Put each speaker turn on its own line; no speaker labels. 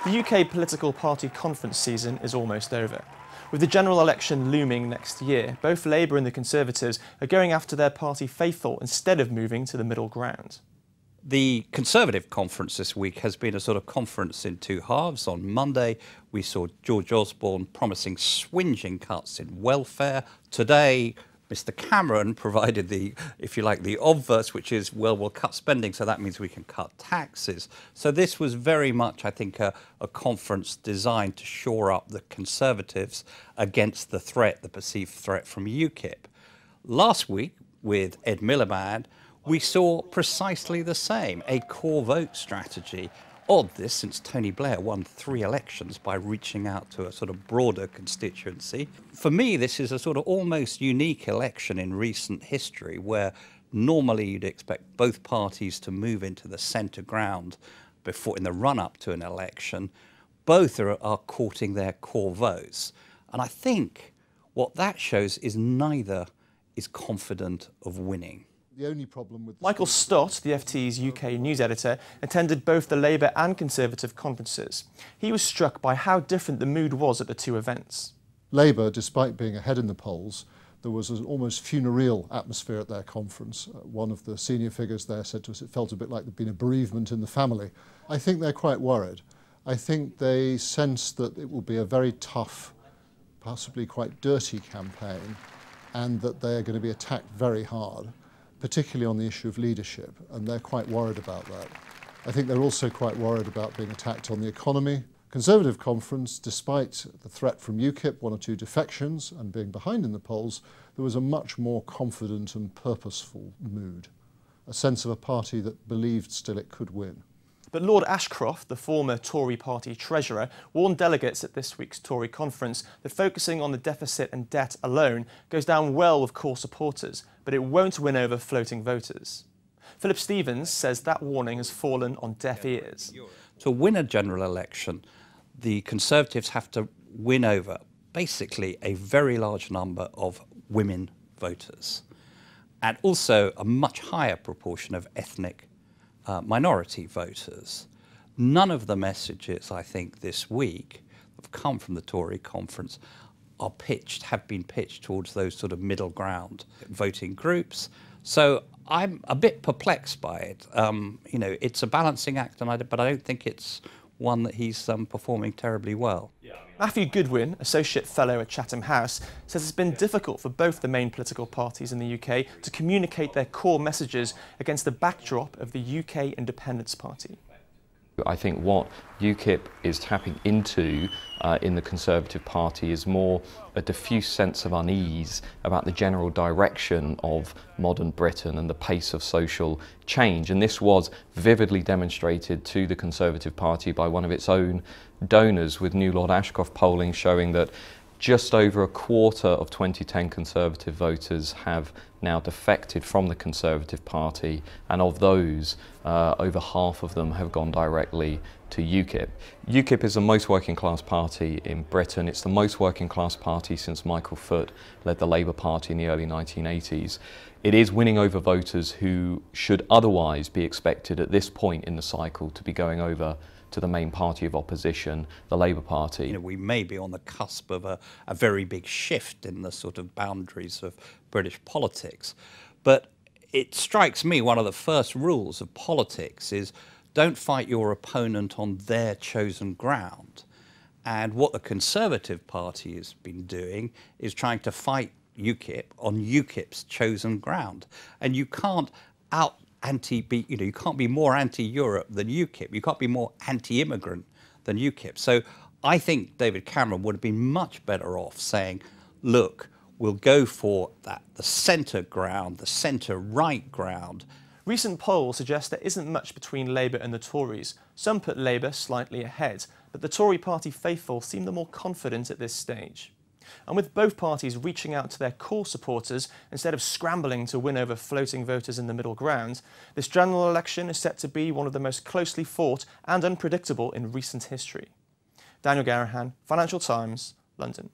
The UK political party conference season is almost over. With the general election looming next year, both Labour and the Conservatives are going after their party faithful instead of moving to the middle ground.
The Conservative conference this week has been a sort of conference in two halves. On Monday, we saw George Osborne promising swingeing cuts in welfare. Today, Mr Cameron provided the, if you like, the obverse, which is, well, we'll cut spending, so that means we can cut taxes. So this was very much, I think, a conference designed to shore up the Conservatives against the threat, the perceived threat from UKIP. Last week, with Ed Miliband, we saw precisely the same, a core vote strategy. Odd this, since Tony Blair won 3 elections by reaching out to a sort of broader constituency. For me, this is a sort of almost unique election in recent history where normally you'd expect both parties to move into the centre ground before, in the run-up to an election. Both are courting their core votes. And I think what that shows is neither is confident of winning.
The only problem with
Michael Stott, the FT's UK news editor, attended both the Labour and Conservative conferences. He was struck by how different the mood was at the two events.
Labour, despite being ahead in the polls, there was an almost funereal atmosphere at their conference. One of the senior figures there said to us it felt a bit like there'd been a bereavement in the family. I think they're quite worried. I think they sense that it will be a very tough, possibly quite dirty campaign, and that they are going to be attacked very hard, particularly on the issue of leadership, and they're quite worried about that. I think they're also quite worried about being attacked on the economy. Conservative conference, despite the threat from UKIP, 1 or 2 defections, and being behind in the polls, there was a much more confident and purposeful mood, a sense of a party that believed still it could win.
But Lord Ashcroft, the former Tory party treasurer, warned delegates at this week's Tory conference that focusing on the deficit and debt alone goes down well with core supporters, but it won't win over floating voters. Philip Stevens says that warning has fallen on deaf ears.
To win a general election, the Conservatives have to win over basically a very large number of women voters and also a much higher proportion of ethnic minority voters. None of the messages, I think, this week have come from the Tory conference have been pitched towards those sort of middle ground voting groups. So I'm a bit perplexed by it. You know, it's a balancing act, but I don't think it's one that he's performing terribly well.
Matthew Goodwin, Associate Fellow at Chatham House, says it's been difficult for both the main political parties in the UK to communicate their core messages against the backdrop of the UK Independence Party.
I think what UKIP is tapping into in the Conservative Party is more a diffuse sense of unease about the general direction of modern Britain and the pace of social change. And this was vividly demonstrated to the Conservative Party by one of its own donors, with New Lord Ashcroft polling showing that just over a quarter of 2010 Conservative voters have now defected from the Conservative Party, and of those, over half of them have gone directly to UKIP. UKIP is the most working class party in Britain. It's the most working class party since Michael Foot led the Labour Party in the early 1980s. It is winning over voters who should otherwise be expected at this point in the cycle to be going over to the main party of opposition, the Labour Party.
You know, we may be on the cusp of a very big shift in the sort of boundaries of British politics. But it strikes me one of the first rules of politics is don't fight your opponent on their chosen ground. And what the Conservative Party has been doing is trying to fight UKIP on UKIP's chosen ground. And you can't you can't be more anti-Europe than UKIP. You can't be more anti-immigrant than UKIP. So I think David Cameron would have been much better off saying, look, we'll go for the centre ground, the centre-right ground.
Recent polls suggest there isn't much between Labour and the Tories. Some put Labour slightly ahead, but the Tory party faithful seem the more confident at this stage. And with both parties reaching out to their core supporters instead of scrambling to win over floating voters in the middle ground, this general election is set to be one of the most closely fought and unpredictable in recent history. Daniel Garrahan, Financial Times, London.